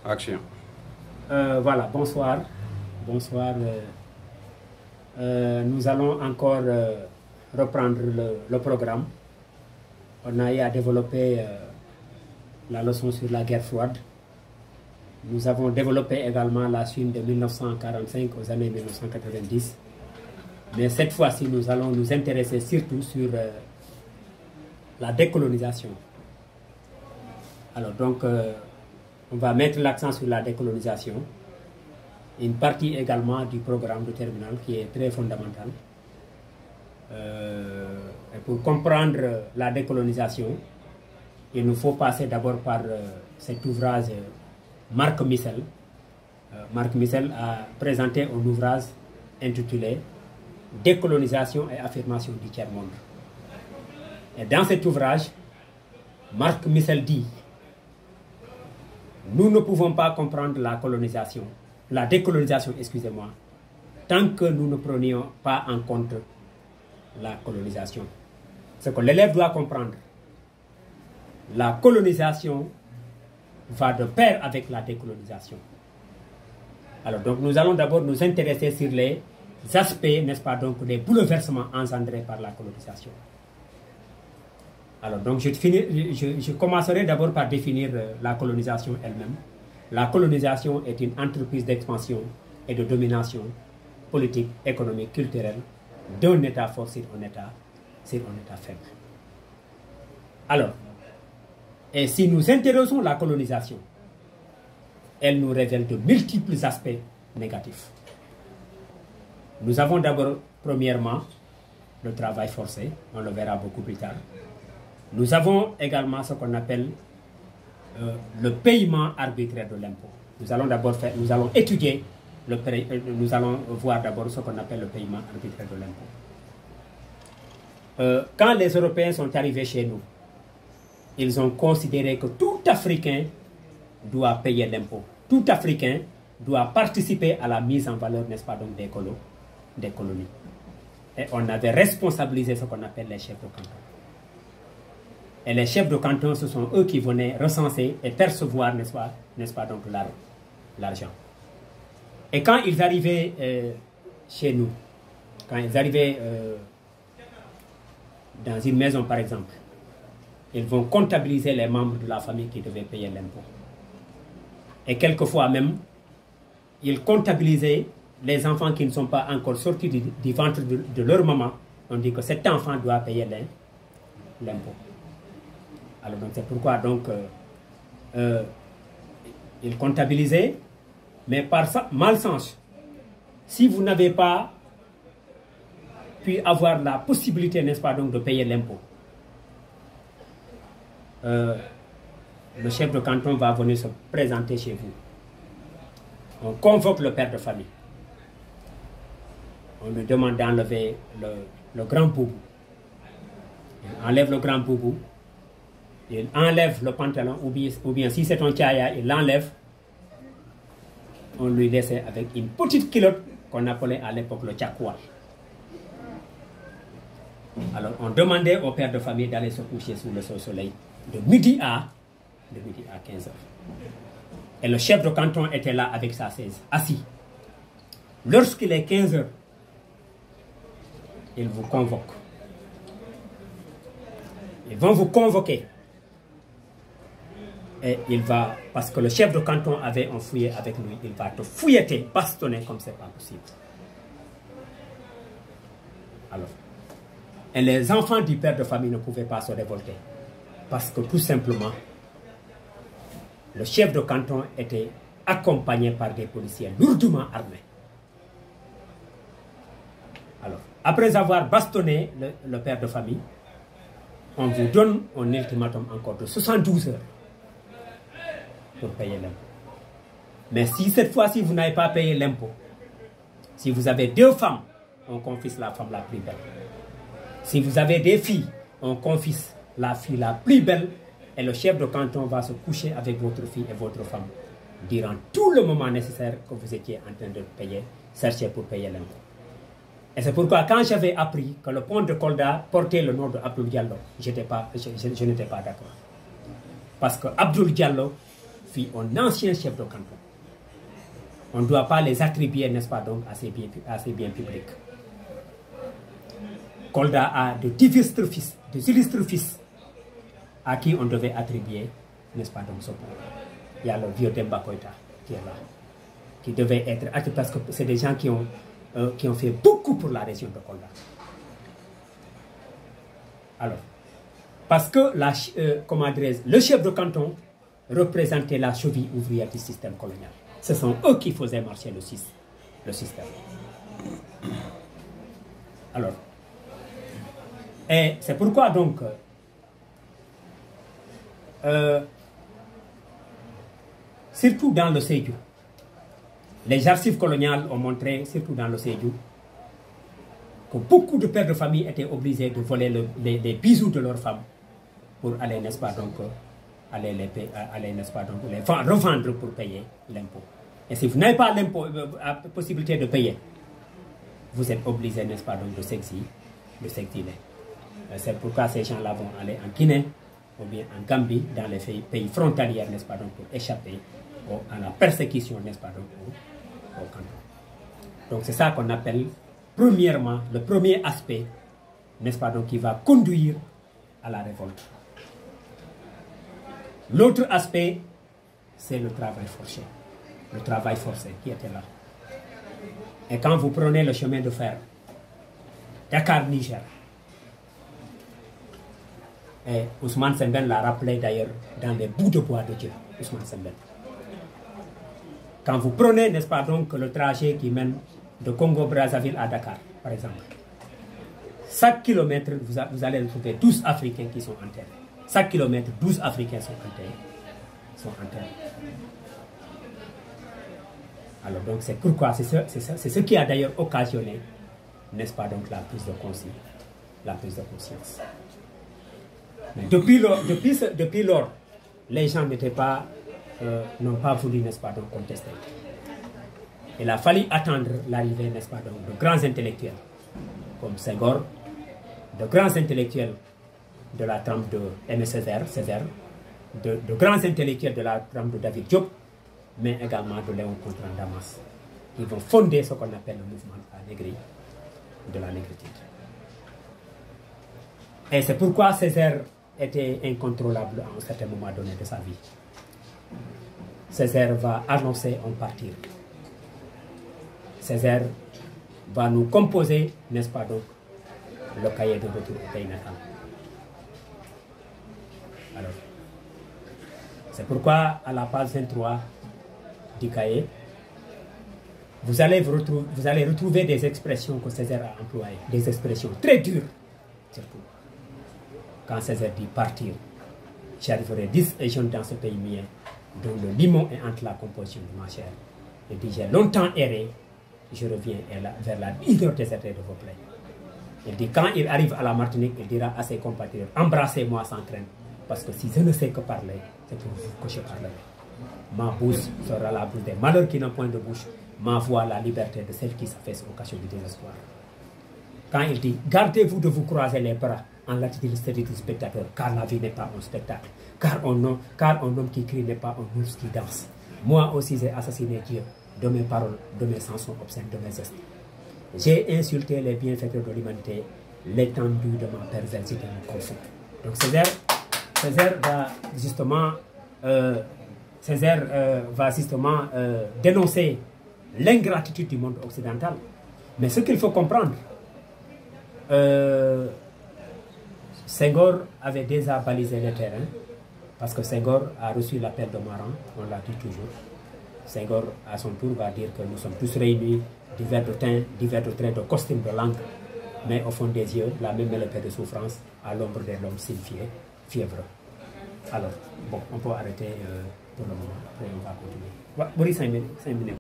Action. Voilà, bonsoir. Bonsoir. Nous allons encore reprendre le programme. On a eu à développer la leçon sur la guerre froide. Nous avons développé également la Chine de 1945 aux années 1990. Mais cette fois-ci, nous allons nous intéresser surtout sur la décolonisation. Alors donc, on va mettre l'accent sur la décolonisation. Une partie également du programme de terminal qui est très fondamentale. Et pour comprendre la décolonisation, il nous faut passer d'abord par cet ouvrage Marc Missel. Marc Missel a présenté un ouvrage intitulé Décolonisation et affirmation du tiers-monde. Et dans cet ouvrage, Marc Missel dit: nous ne pouvons pas comprendre la colonisation, la décolonisation, excusez-moi, tant que nous ne prenions pas en compte la colonisation. Ce que l'élève doit comprendre, la colonisation va de pair avec la décolonisation. Alors donc nous allons d'abord nous intéresser sur les aspects, n'est-ce pas, donc des bouleversements engendrés par la colonisation. Alors donc je commencerai d'abord par définir la colonisation elle-même. La colonisation est une entreprise d'expansion et de domination politique, économique, culturelle d'un État fort sur un État faible. Alors, et si nous intéressons la colonisation, elle nous révèle de multiples aspects négatifs. Nous avons d'abord, premièrement, le travail forcé, on le verra beaucoup plus tard. Nous avons également ce qu'on appelle le paiement arbitraire de l'impôt. Nous allons d'abord étudier, nous allons voir d'abord ce qu'on appelle le paiement arbitraire de l'impôt. Quand les Européens sont arrivés chez nous, ils ont considéré que tout Africain doit payer l'impôt. Tout Africain doit participer à la mise en valeur, n'est-ce pas, donc des colonies. Et on avait responsabilisé ce qu'on appelle les chefs de canton. Et les chefs de canton, ce sont eux qui venaient recenser et percevoir, n'est-ce pas, donc l'argent. Et quand ils arrivaient chez nous, quand ils arrivaient dans une maison par exemple, ils vont comptabiliser les membres de la famille qui devaient payer l'impôt. Et quelquefois même, ils comptabilisaient les enfants qui ne sont pas encore sortis du ventre de leur maman. On dit que cet enfant doit payer l'impôt. Alors donc c'est pourquoi donc ils comptabilisaient, mais par malchance, si vous n'avez pas pu avoir la possibilité, n'est-ce pas, donc de payer l'impôt, le chef de canton va venir se présenter chez vous. On convoque le père de famille. On lui demande d'enlever le grand boubou. Il enlève le grand boubou. Il enlève le pantalon, ou bien si c'est un tchaya, il l'enlève. On lui laissait avec une petite culotte qu'on appelait à l'époque le tchakwal. Alors on demandait au père de famille d'aller se coucher sous le soleil de midi à 15 heures. Et le chef de canton était là avec sa chaise, assis. Lorsqu'il est 15 heures, il vous convoque. Ils vont vous convoquer. Et il va, parce que le chef de canton avait un fouillet avec lui, il va te fouilletter, bastonner comme c'est pas possible. Alors, et les enfants du père de famille ne pouvaient pas se révolter. Parce que tout simplement, le chef de canton était accompagné par des policiers lourdement armés. Alors, après avoir bastonné le père de famille, on vous donne un ultimatum encore de 72 heures pour payer l'impôt. Mais si cette fois-ci vous n'avez pas payé l'impôt, si vous avez 2 femmes, on confisque la femme la plus belle. Si vous avez des filles, on confisque la fille la plus belle et le chef de canton va se coucher avec votre fille et votre femme durant tout le moment nécessaire que vous étiez en train de payer, chercher pour payer l'impôt. Et c'est pourquoi quand j'avais appris que le pont de Kolda portait le nom de Abdoul Diallo, je n'étais pas d'accord. Parce que Abdoul Diallo fut un ancien chef de canton. On ne doit pas les attribuer, n'est-ce pas, donc, à ces biens publics. Kolda a de illustres fils à qui on devait attribuer, n'est-ce pas, donc, ce pont. Il y a le vieux Demba Koïta qui est là, qui devait être attribué parce que c'est des gens qui ont fait beaucoup pour la région de Kolda. Alors, parce que le chef de canton représentait la cheville ouvrière du système colonial. Ce sont eux qui faisaient marcher le système. Alors, et c'est pourquoi donc, surtout dans le Sédhiou, les archives coloniales ont montré, surtout dans le Sédhiou, que beaucoup de pères de famille étaient obligés de voler les bijoux de leurs femmes pour aller, n'est-ce pas, donc, n'est-ce pas, donc, les revendre pour payer l'impôt. Et si vous n'avez pas la possibilité de payer, vous êtes obligé, n'est-ce pas, donc, de s'exiler. C'est pourquoi ces gens-là vont aller en Guinée ou bien en Gambie, dans les pays frontaliers, n'est-ce pas, donc, pour échapper à la persécution, n'est-ce pas, donc, au canton. Donc c'est ça qu'on appelle, premièrement, le premier aspect, n'est-ce pas, donc, qui va conduire à la révolte. L'autre aspect, c'est le travail forcé. Le travail forcé qui était là. Et quand vous prenez le chemin de fer, Dakar-Niger, et Ousmane Sembène l'a rappelé d'ailleurs dans les bouts de bois de Dieu, Ousmane Sembène. Quand vous prenez, n'est-ce pas, donc, le trajet qui mène de Congo-Brazzaville à Dakar, par exemple, chaque kilomètre, vous allez trouver 12 Africains qui sont enterrés. Chaque kilomètre, 12 Africains sont enterrés. Alors, donc, c'est pourquoi, c'est ce qui a d'ailleurs occasionné, n'est-ce pas, donc, la prise de conscience. Mais depuis lors, les gens n'ont pas voulu, n'est-ce pas, donc, contester. Il a fallu attendre l'arrivée, n'est-ce pas, donc, de grands intellectuels, comme Senghor, de grands intellectuels de la trempe de Aimé Césaire, de grands intellectuels de la trempe de David Diop, mais également de Léon Contran Damas, qui vont fonder ce qu'on appelle le mouvement de la négritude. Et c'est pourquoi Césaire était incontrôlable à un certain moment donné de sa vie. Césaire va annoncer en partir. Césaire va nous composer, n'est-ce pas, donc, le cahier de retour au pays natal. Alors, c'est pourquoi à la page 23 du cahier, vous allez retrouver des expressions que Césaire a employées, des expressions très dures, surtout. Quand Césaire dit partir, j'arriverai 10 jeunes dans ce pays mien, dont le limon est entre la composition de ma chair. Il dit, j'ai longtemps erré, je reviens vers la rigueur désertée de vos plaines. Il dit, quand il arrive à la Martinique, il dira à ses compatriotes, embrassez-moi sans crainte, parce que si je ne sais que parler, c'est pour vous que je parlerai. Ma bouche sera la bouche des malheurs qui n'ont point de bouche, ma voix la liberté de celle qui s'affaisse au cachot du désespoir. Quand il dit, gardez-vous de vous croiser les bras en l'attitude du spectateur, car la vie n'est pas un spectacle, car un homme qui crie n'est pas un ours qui danse. Moi aussi j'ai assassiné Dieu, de mes paroles, de mes chansons obscènes, de mes gestes. J'ai insulté les bienfaiteurs de l'humanité, l'étendue de ma perversité me confond. Donc Césaire va justement dénoncer l'ingratitude du monde occidental. Mais ce qu'il faut comprendre, Senghor avait déjà balisé le terrain, parce que Senghor a reçu l'appel de Maran, on l'a dit toujours. Senghor, à son tour, va dire que nous sommes tous réunis, divers de teint, divers de traits, de costumes, de langue, mais au fond des yeux, la même mélopée de souffrance, à l'ombre de l'homme signifié, fièvre. Alors, bon, on peut arrêter pour le moment, après on va continuer. Boris, 5 minutes.